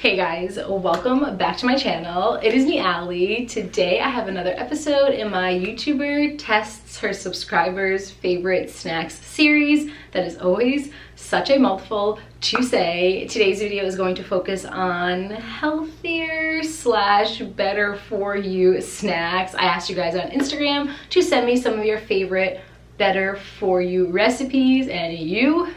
Hey guys, welcome back to my channel. It is me, Allie. Today I have another episode in my YouTuber tests her subscribers' favorite snacks series. That is always such a mouthful to say. Today's video is going to focus on healthier slash better for you snacks. I asked you guys on Instagram to send me some of your favorite better for you recipes, and you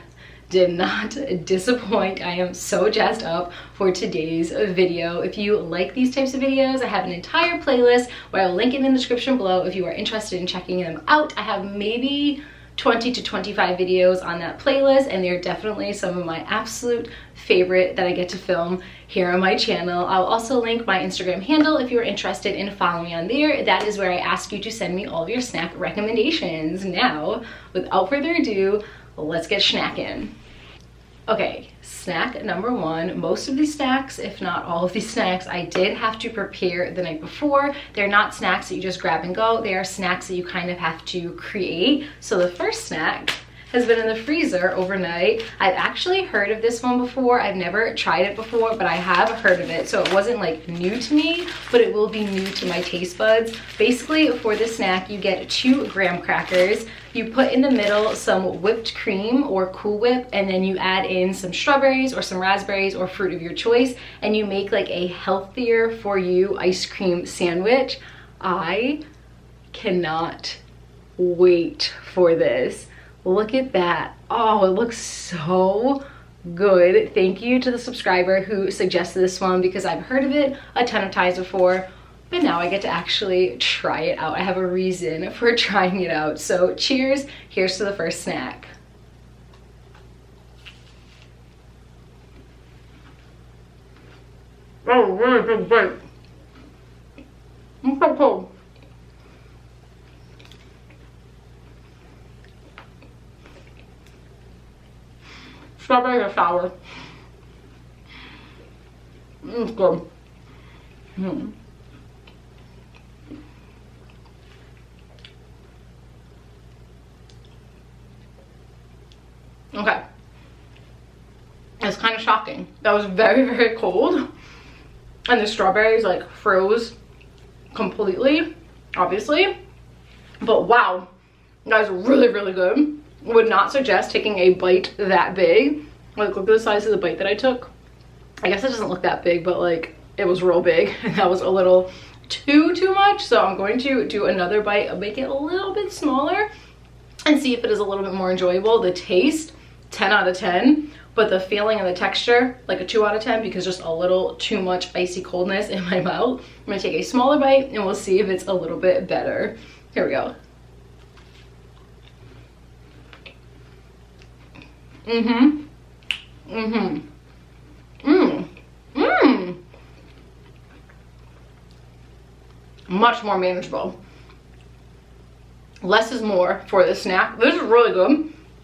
did not disappoint. I am so jazzed up for today's video. If you like these types of videos, I have an entire playlist where I'll link it in the description below if you are interested in checking them out. I have maybe 20 to 25 videos on that playlist, and they're definitely some of my absolute favorite that I get to film here on my channel. I'll also link my Instagram handle if you're interested in following me on there. That is where I ask you to send me all of your snack recommendations. Now, without further ado, let's get snacking. Okay, snack number one. Most of these snacks, if not all of these snacks, I did have to prepare the night before. They're not snacks that you just grab and go. They are snacks that you kind of have to create. So the first snack has been in the freezer overnight. I've actually heard of this one before. I've never tried it before, but I have heard of it. So it wasn't like new to me, but it will be new to my taste buds. Basically, for this snack, you get 2 graham crackers. You put in the middle some whipped cream or Cool Whip, and then you add in some strawberries or some raspberries or fruit of your choice, and you make like a healthier for you ice cream sandwich. I cannot wait for this. Look at that. Oh, it looks so good. Thank you to the subscriber who suggested this one, because I've heard of it a ton of times before, but now I get to actually try it out. I have a reason for trying it out. So cheers. Here's to the first snack. Oh, really big bite. It's so cold. Strawberries are sour. It's good. Okay. It's kind of shocking. That was very, very cold. And the strawberries like froze completely, obviously. But wow, that was really, really good. Would not suggest taking a bite that big. Like, look at the size of the bite that I took. I guess it doesn't look that big, but like it was real big, and that was a little too much. So I'm going to do another bite, make it a little bit smaller, and see if it is a little bit more enjoyable. The taste, 10 out of 10, but the feeling and the texture, like a 2 out of 10, because just a little too much icy coldness in my mouth. I'm gonna take a smaller bite and we'll see if it's a little bit better. Here we go. Much more manageable. Less is more for this snack. This is really good.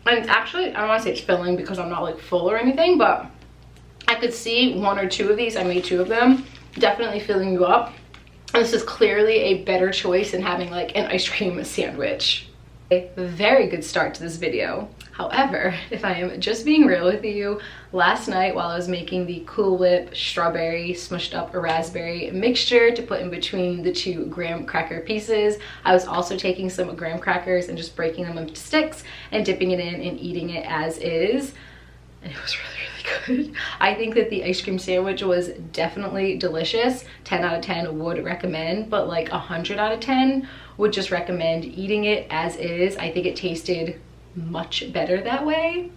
And it's actually, I don't want to say it's filling because I'm not like full or anything, but I could see 1 or 2 of these. I made 2 of them. Definitely filling you up. And this is clearly a better choice than having like an ice cream sandwich. A very good start to this video. However, if I am just being real with you, last night while I was making the Cool Whip strawberry smushed up raspberry mixture to put in between the 2 graham cracker pieces, I was also taking some graham crackers and just breaking them into sticks and dipping it in and eating it as is. And it was really, really good. I think that the ice cream sandwich was definitely delicious. 10 out of 10 would recommend, but like 100 out of 10 would just recommend eating it as is. I think it tasted much better that way.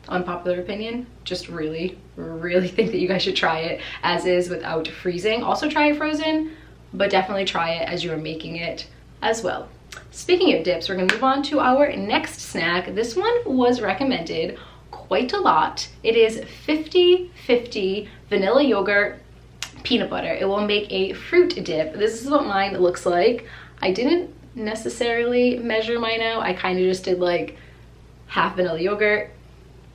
Unpopular opinion, just really, really think that you guys should try it as is without freezing. Also try it frozen, but definitely try it as you are making it as well. Speaking of dips, we're gonna move on to our next snack. This one was recommended quite a lot. It is 50-50 vanilla yogurt peanut butter. It will make a fruit dip. This is what mine looks like. I didn't necessarily measure mine out. I kind of just did like half vanilla yogurt,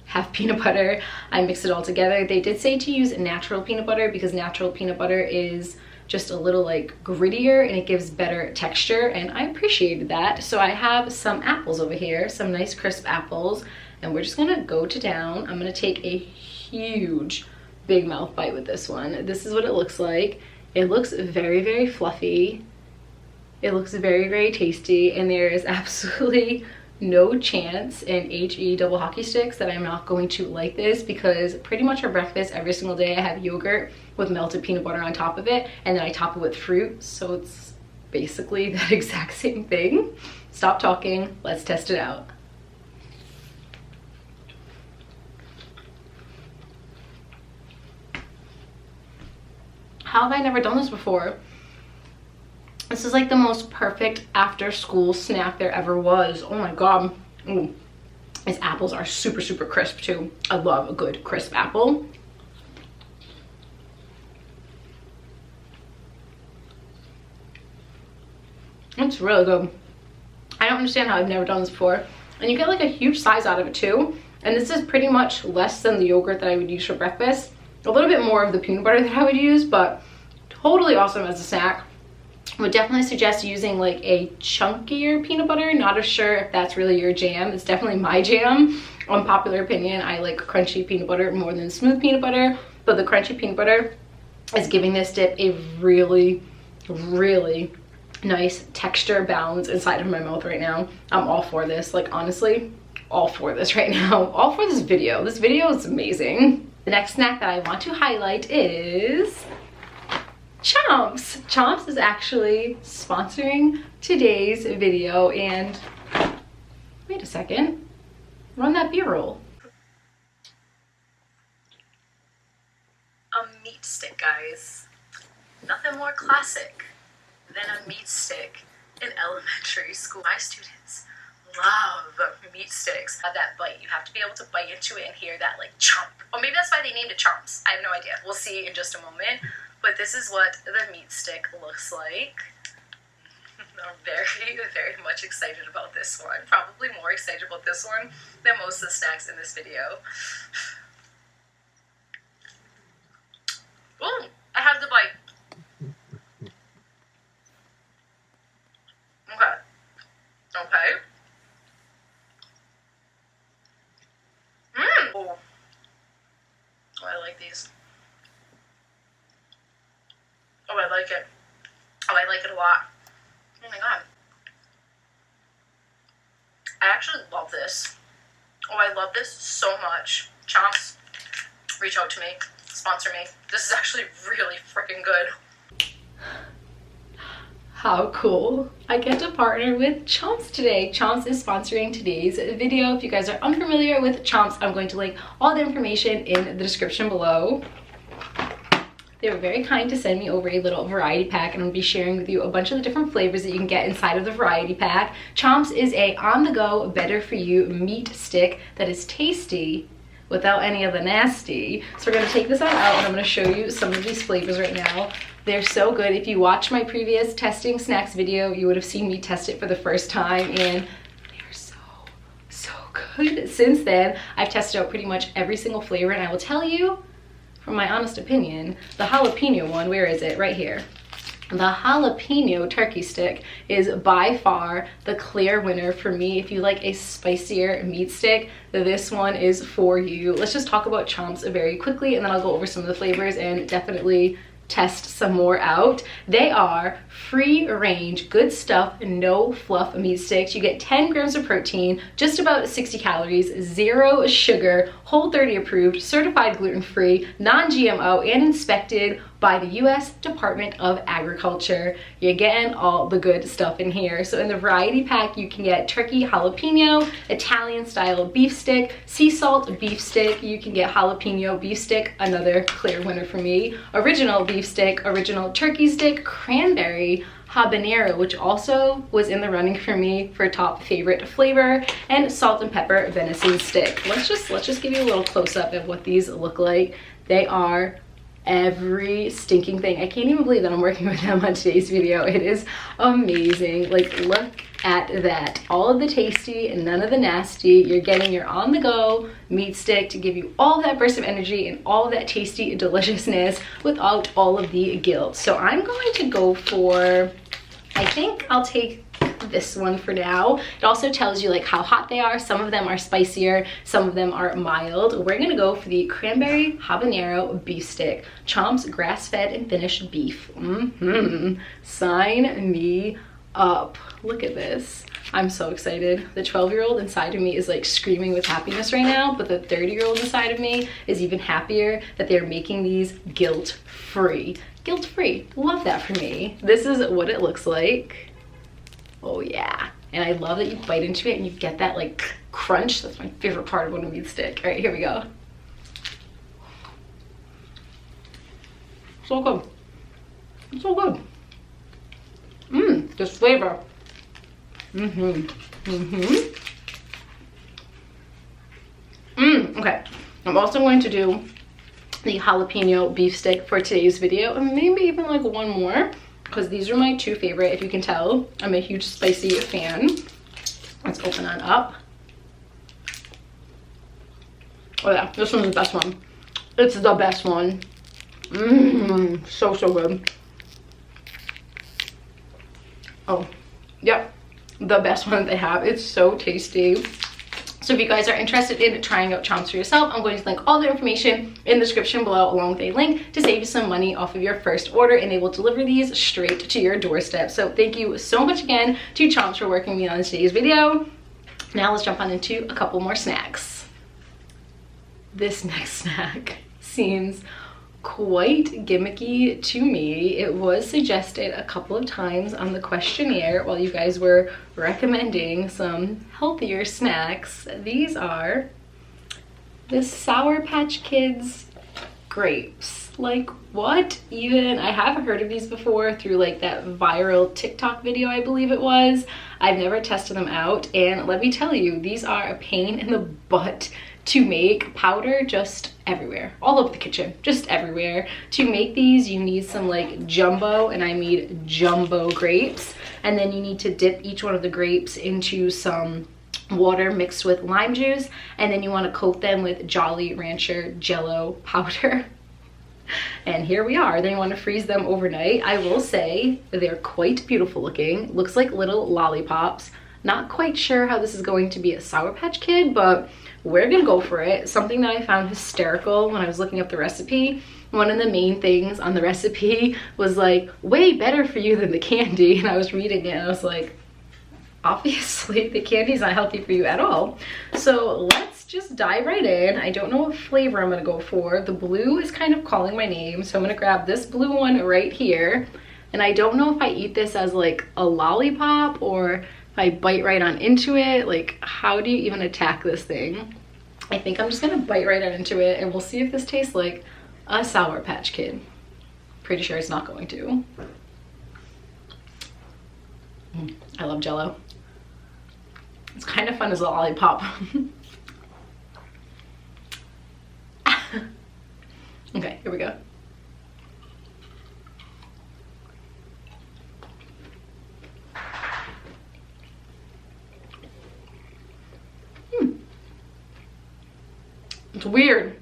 half peanut butter. I mixed it all together. They did say to use natural peanut butter because natural peanut butter is just a little like grittier and it gives better texture, and I appreciated that. So I have some apples over here, some nice crisp apples, and we're just gonna go to town. I'm gonna take a huge big mouth bite with this one. This is what it looks like. It looks very, very fluffy. It looks very, very tasty, and there is absolutely no chance in HE double hockey sticks that I'm not going to like this, because pretty much for breakfast every single day I have yogurt with melted peanut butter on top of it, and then I top it with fruit, so it's basically that exact same thing. Stop talking, let's test it out. How have I never done this before? This is like the most perfect after school snack there ever was. Oh my god. Ooh. These apples are super, super crisp too. I love a good crisp apple. It's really good. I don't understand how I've never done this before. And you get like a huge size out of it too. And this is pretty much less than the yogurt that I would use for breakfast. A little bit more of the peanut butter that I would use, but totally awesome as a snack. Would definitely suggest using like a chunkier peanut butter. Not as sure if that's really your jam. It's definitely my jam. Unpopular opinion, I like crunchy peanut butter more than smooth peanut butter, but the crunchy peanut butter is giving this dip a really, really nice texture balance inside of my mouth right now. I'm all for this, like honestly, all for this right now. All for this video. This video is amazing. The next snack that I want to highlight is Chomps. Chomps is actually sponsoring today's video, and wait a second, run that B-roll. A meat stick, guys. Nothing more classic than a meat stick in elementary school. My students love meat sticks. Have that bite. You have to be able to bite into it and hear that like chomp. Or maybe that's why they named it Chomps. I have no idea. We'll see in just a moment. But this is what the meat stick looks like. I'm very, very much excited about this one. Probably more excited about this one than most of the snacks in this video. Ooh, I have the bite. Okay. Oh, I like these. Oh, I like it. Oh, I like it a lot. Oh my god. I actually love this. Oh, I love this so much. Chomps, reach out to me. Sponsor me. This is actually really freaking good. How cool. I get to partner with Chomps today. Chomps is sponsoring today's video. If you guys are unfamiliar with Chomps, I'm going to link all the information in the description below. They were very kind to send me over a little variety pack, and I'll be sharing with you a bunch of the different flavors that you can get inside of the variety pack. Chomps is a on-the-go, better-for-you meat stick that is tasty without any of the nasty. So we're gonna take this on out, and I'm gonna show you some of these flavors right now. They're so good. If you watched my previous testing snacks video, you would have seen me test it for the first time, and they're so good. Since then, I've tested out pretty much every single flavor, and I will tell you, from my honest opinion, the jalapeno one, where is it? Right here. The jalapeno turkey stick is by far the clear winner for me. If you like a spicier meat stick, this one is for you. Let's just talk about Chomps very quickly, and then I'll go over some of the flavors and definitely test some more out. They are free range, good stuff, no fluff meat sticks. You get 10 grams of protein, just about 60 calories, 0 sugar, Whole30 approved, certified gluten-free, non-GMO, and inspected by the US Department of Agriculture. You're getting all the good stuff in here. So in the variety pack, you can get turkey jalapeno, Italian style beef stick, sea salt beef stick. You can get jalapeno beef stick, another clear winner for me. Original beef stick, original turkey stick, cranberry, habanero, which also was in the running for me for top favorite flavor, and salt and pepper venison stick. Let's just give you a little close-up of what these look like. They are every stinking thing. I can't even believe that I'm working with them on today's video. It is amazing. Like, look at that. All of the tasty and none of the nasty. You're getting your on-the-go meat stick to give you all that burst of energy and all of that tasty deliciousness without all of the guilt. So I'm going to go for, I think I'll take this one for now. It also tells you like how hot they are. Some of them are spicier, some of them are mild. We're gonna go for the cranberry habanero beef stick. Chomps grass-fed and finished beef. Sign me up. Look at this. I'm so excited. The 12-year-old inside of me is like screaming with happiness right now, but the 30-year-old inside of me is even happier that they're making these guilt-free. Guilt-free. Love that for me. This is what it looks like. Oh yeah. And I love that you bite into it and you get that like crunch. That's my favorite part of a meat stick. All right, here we go. So good. It's so good. This flavor. Okay. I'm also going to do the jalapeno beef stick for today's video, and maybe even like one more, because these are my two favorite. If you can tell, I'm a huge spicy fan. Let's open that up. Oh yeah, this one's the best one. It's the best one. So good. Oh, yep, the best one that they have. It's so tasty. So if you guys are interested in trying out Chomps for yourself, I'm going to link all the information in the description below, along with a link to save you some money off of your first order, and they will deliver these straight to your doorstep. So thank you so much again to Chomps for working with me on today's video. Now let's jump on into a couple more snacks. This next snack seems quite gimmicky to me. It was suggested a couple of times on the questionnaire while you guys were recommending some healthier snacks. These are the Sour Patch Kids grapes. Like, what even? I have heard of these before through like that viral TikTok video, I believe it was. I've never tested them out, and let me tell you, these are a pain in the butt to make. Powder just everywhere, all over the kitchen, just everywhere. To make these, you need some like jumbo, and I mean jumbo grapes, and then you need to dip each one of the grapes into some water mixed with lime juice, and then you want to coat them with Jolly Rancher Jello powder. And here we are. Then you want to freeze them overnight. I will say they're quite beautiful looking. Looks like little lollipops. Not quite sure how this is going to be a Sour Patch Kid, but we're gonna go for it. Something that I found hysterical when I was looking up the recipe, one of the main things on the recipe was like, way better for you than the candy. And I was reading it and I was like, obviously the candy's not healthy for you at all. So let's just dive right in. I don't know what flavor I'm gonna go for. The blue is kind of calling my name, so I'm gonna grab this blue one right here. And I don't know if I eat this as like a lollipop or if I bite right on into it. Like, how do you even attack this thing? I think I'm just gonna bite right on into it, and we'll see if this tastes like a Sour Patch Kid. Pretty sure it's not going to. I love Jello. It's kind of fun as a lollipop. Okay, here we go. It's weird.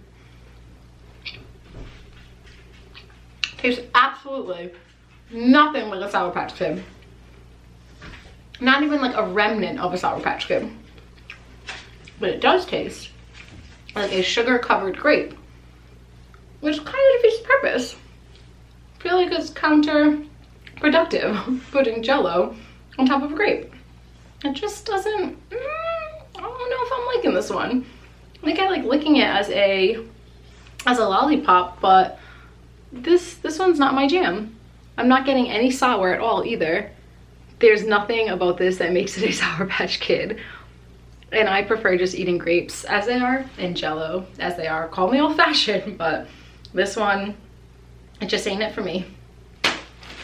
Tastes absolutely nothing like a Sour Patch Kid. Not even like a remnant of a Sour Patch Kid. But it does taste like a sugar-covered grape, which kind of defeats the purpose. I feel like it's counterproductive putting Jello on top of a grape. It just doesn't, I don't know if I'm liking this one. I think I like licking it as a lollipop, but this one's not my jam. I'm not getting any sour at all either. There's nothing about this that makes it a Sour Patch Kid. And I prefer just eating grapes as they are and Jello as they are. Call me old-fashioned, but this one, it just ain't it for me.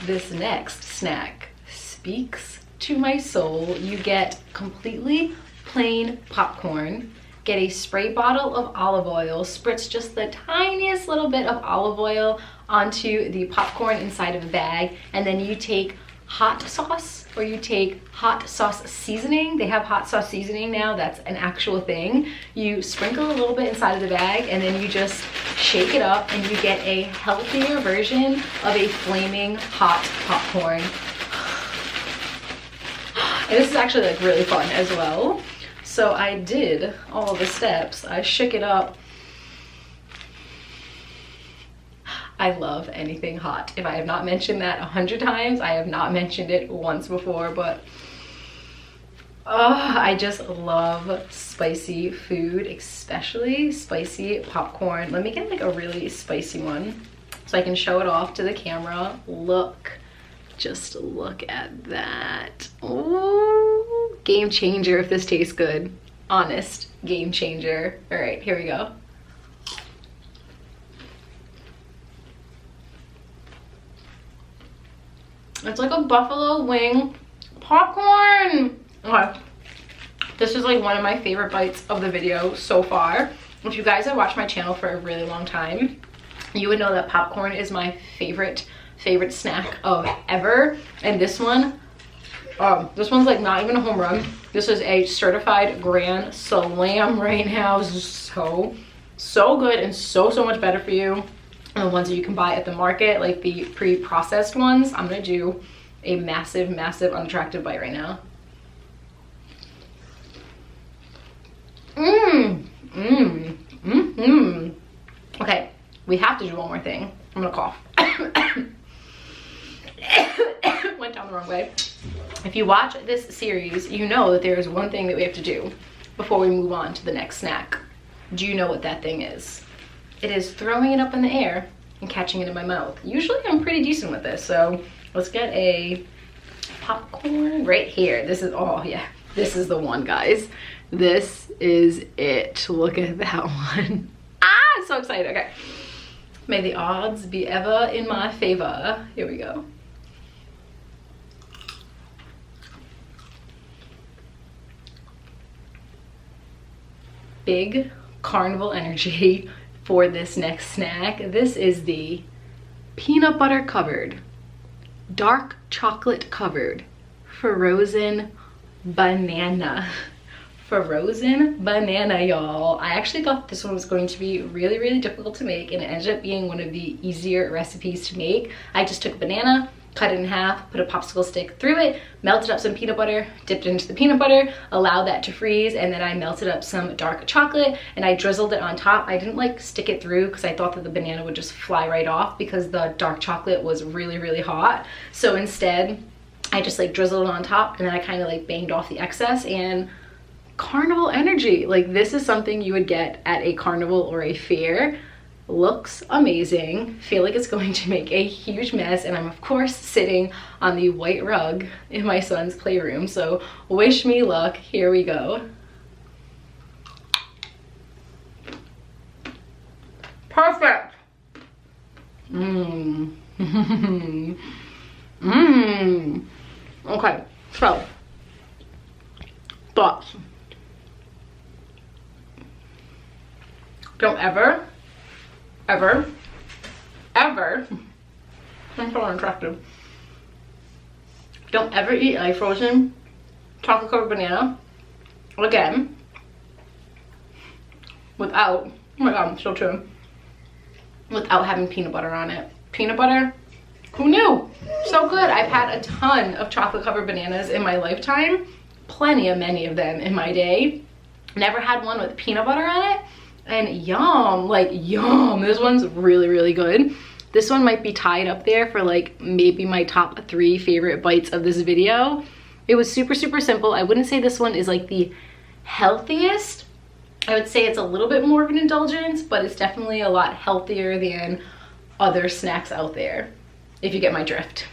This next snack speaks to my soul. You get completely plain popcorn, get a spray bottle of olive oil, spritz just the tiniest little bit of olive oil onto the popcorn inside of a bag, and then you take hot sauce, or you take hot sauce seasoning. They have hot sauce seasoning now, that's an actual thing. You sprinkle a little bit inside of the bag, and then you just shake it up, and you get a healthier version of a flaming hot popcorn. And this is actually like really fun as well. So I did all the steps. I shook it up. I love anything hot. If I have not mentioned that 100 times, I have not mentioned it once before, but I just love spicy food, especially spicy popcorn. Let me get like a really spicy one so I can show it off to the camera. Look, just look at that. Oh, game changer if this tastes good. Honest, game changer. All right, here we go. It's like a buffalo wing popcorn. Okay, this is like one of my favorite bites of the video so far. If you guys have watched my channel for a really long time, you would know that popcorn is my favorite snack of ever. And this one's like not even a home run. This is a certified grand slam right now. This is so good and so much better for you. And the ones that you can buy at the market, like the pre-processed ones. I'm gonna do a massive unattractive bite right now. Okay, we have to do one more thing. I'm gonna cough. Went down the wrong way. If you watch this series, you know that there is one thing that we have to do before we move on to the next snack. Do you know what that thing is? It is throwing it up in the air and catching it in my mouth. Usually I'm pretty decent with this, so let's get a popcorn right here. This is, oh yeah, this is the one, guys. This is it. Look at that one. I'm so excited. Okay, may the odds be ever in my favor. Here we go. Big carnival energy for this next snack. This is the peanut butter covered, dark chocolate covered, frozen banana. Frozen banana, y'all. I actually thought this one was going to be really difficult to make, and it ended up being one of the easier recipes to make. I just took a banana, cut it in half, put a popsicle stick through it, melted up some peanut butter, dipped it into the peanut butter, allowed that to freeze, and then I melted up some dark chocolate and I drizzled it on top. I didn't like stick it through because I thought that the banana would just fly right off because the dark chocolate was really hot. So instead, I just like drizzled it on top and then I kind of like banged off the excess. And carnival energy, like this is something you would get at a carnival or a fair. Looks amazing. Feel like it's going to make a huge mess, and I'm of course sitting on the white rug in my son's playroom, so wish me luck. Here we go. Perfect. Okay, so thoughts. Don't ever, I'm so unattractive. Don't ever eat a frozen chocolate covered banana again without, oh my god, I'm so true, without having peanut butter on it. Peanut butter, who knew? So good. I've had a ton of chocolate covered bananas in my lifetime, many of them in my day. Never had one with peanut butter on it. And yum, like yum. This one's really good. This one might be tied up there for like maybe my top 3 favorite bites of this video. It was super simple. I wouldn't say this one is like the healthiest. I would say it's a little bit more of an indulgence, but it's definitely a lot healthier than other snacks out there, if you get my drift.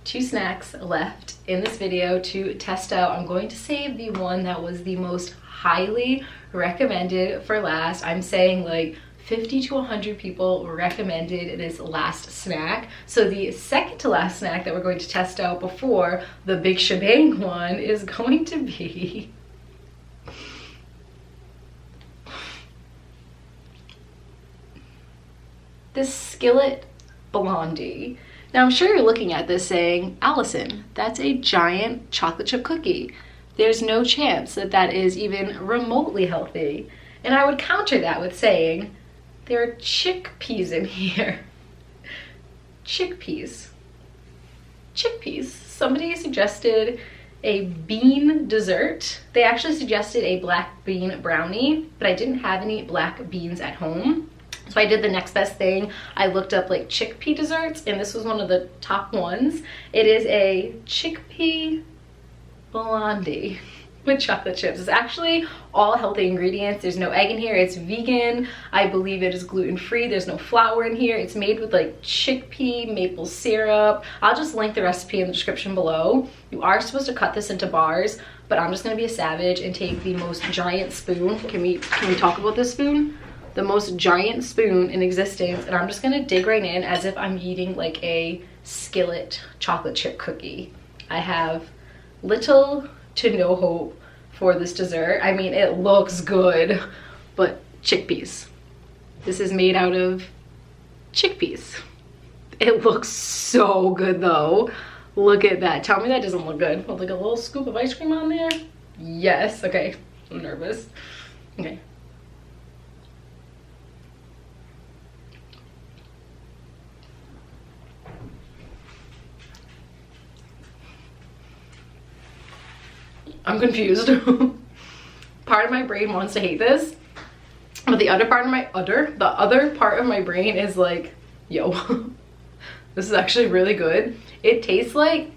2 snacks left in this video to test out. I'm going to save the one that was the most highly recommended for last. I'm saying like 50 to 100 people recommended this last snack. So the second to last snack that we're going to test out before the big shebang one is going to be this skillet blondie. Now I'm sure you're looking at this saying, Allison, that's a giant chocolate chip cookie. There's no chance that that is even remotely healthy. And I would counter that with saying, there are chickpeas in here. Chickpeas. Somebody suggested a bean dessert. They actually suggested a black bean brownie, but I didn't have any black beans at home. So I did the next best thing. I looked up like chickpea desserts, and this was one of the top ones. It is a chickpea blondie with chocolate chips. It's actually all healthy ingredients. There's no egg in here. It's vegan. I believe it is gluten-free. There's no flour in here. It's made with like chickpea, maple syrup. I'll just link the recipe in the description below. You are supposed to cut this into bars, but I'm just gonna be a savage and take the most giant spoon. Can we talk about this spoon? The most giant spoon in existence, and I'm just gonna dig right in as if I'm eating like a skillet chocolate chip cookie. I have little to no hope for this dessert. I mean, it looks good, but chickpeas. This is made out of chickpeas. It looks so good though. Look at that. Tell me that doesn't look good. With like a little scoop of ice cream on there. Yes, okay, I'm nervous. Okay. I'm confused. Part of my brain wants to hate this, but the other part of my brain is like, yo, this is actually really good. It tastes like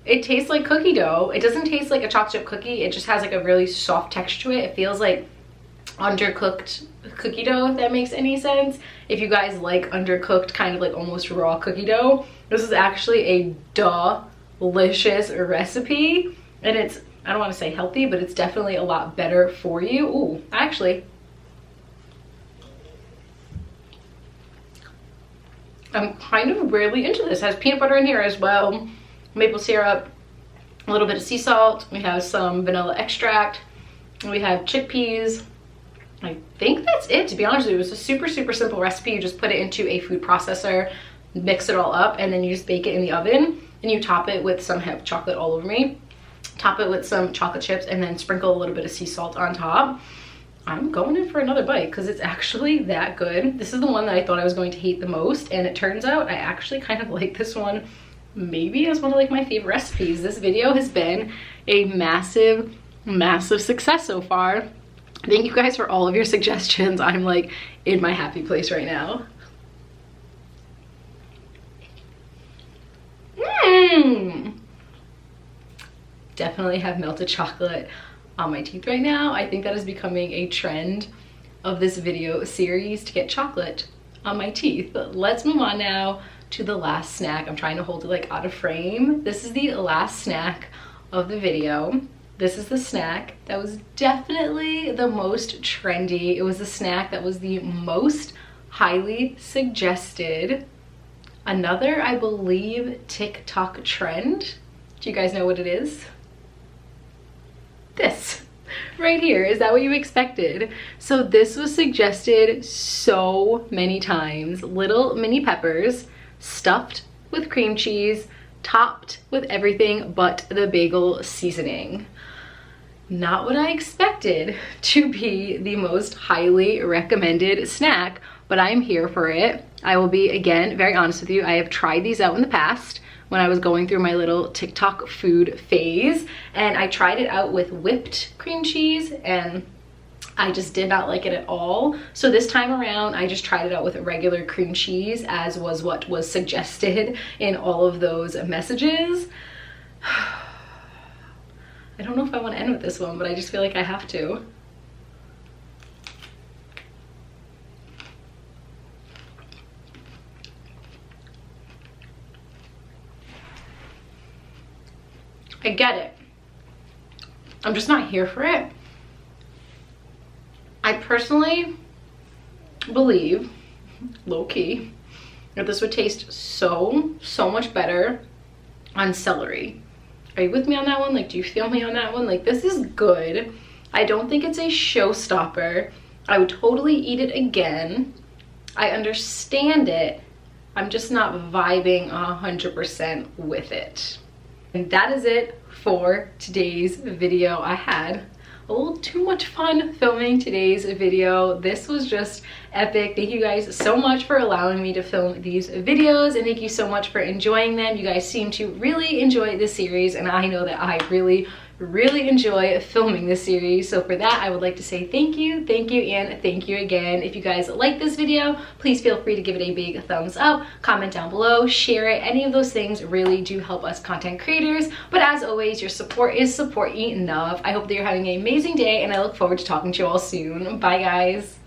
cookie dough. It doesn't taste like a chocolate chip cookie. It just has like a really soft texture to it. It feels like undercooked cookie dough, if that makes any sense. If you guys like undercooked, kind of like almost raw cookie dough, this is actually a delicious recipe, and it's, I don't want to say healthy, but it's definitely a lot better for you. Ooh, actually, I'm kind of really into this. It has peanut butter in here as well, maple syrup, a little bit of sea salt. We have some vanilla extract. We have chickpeas. I think that's it, to be honest with you. It's a super, super simple recipe. You just put it into a food processor, mix it all up, and then you just bake it in the oven, and you top it with some hemp chocolate all over me. Top it with some chocolate chips, and then sprinkle a little bit of sea salt on top. I'm going in for another bite because it's actually that good. This is the one that I thought I was going to hate the most, and it turns out I actually kind of like this one maybe as one of like my favorite recipes. This video has been a massive, massive success so far. Thank you guys for all of your suggestions. I'm like in my happy place right now. Definitely have melted chocolate on my teeth right now. I think that is becoming a trend of this video series, to get chocolate on my teeth. But let's move on now to the last snack. I'm trying to hold it like out of frame. This is the last snack of the video. This is the snack that was definitely the most trendy. It was the snack that was the most highly suggested. Another, I believe, TikTok trend. Do you guys know what it is? This right here. Is that what you expected? So this was suggested so many times. Little mini peppers stuffed with cream cheese, topped with everything but the bagel seasoning. Not what I expected to be the most highly recommended snack, but I'm here for it. I will be, again, very honest with you. I have tried these out in the past when I was going through my little TikTok food phase, and I tried it out with whipped cream cheese, and I just did not like it at all. So this time around, I just tried it out with regular cream cheese, as was what was suggested in all of those messages. I don't know if I want to end with this one, but I just feel like I have to. I get it. I'm just not here for it. I personally believe, low-key, that this would taste so much better on celery. Are you with me on that one? Like, do you feel me on that one? Like, this is good. I don't think it's a showstopper. I would totally eat it again. I understand it. I'm just not vibing 100% with it. And that is it for today's video. I had a little too much fun filming today's video. This was just epic. Thank you guys so much for allowing me to film these videos, and thank you so much for enjoying them. You guys seem to really enjoy this series, and I know that I really enjoy filming this series. So for that, I would like to say thank you, and thank you again. If you guys like this video, please feel free to give it a big thumbs up, comment down below, share it. Any of those things really do help us content creators. But as always, your support is support enough. I hope that you're having an amazing day, and I look forward to talking to you all soon. Bye guys.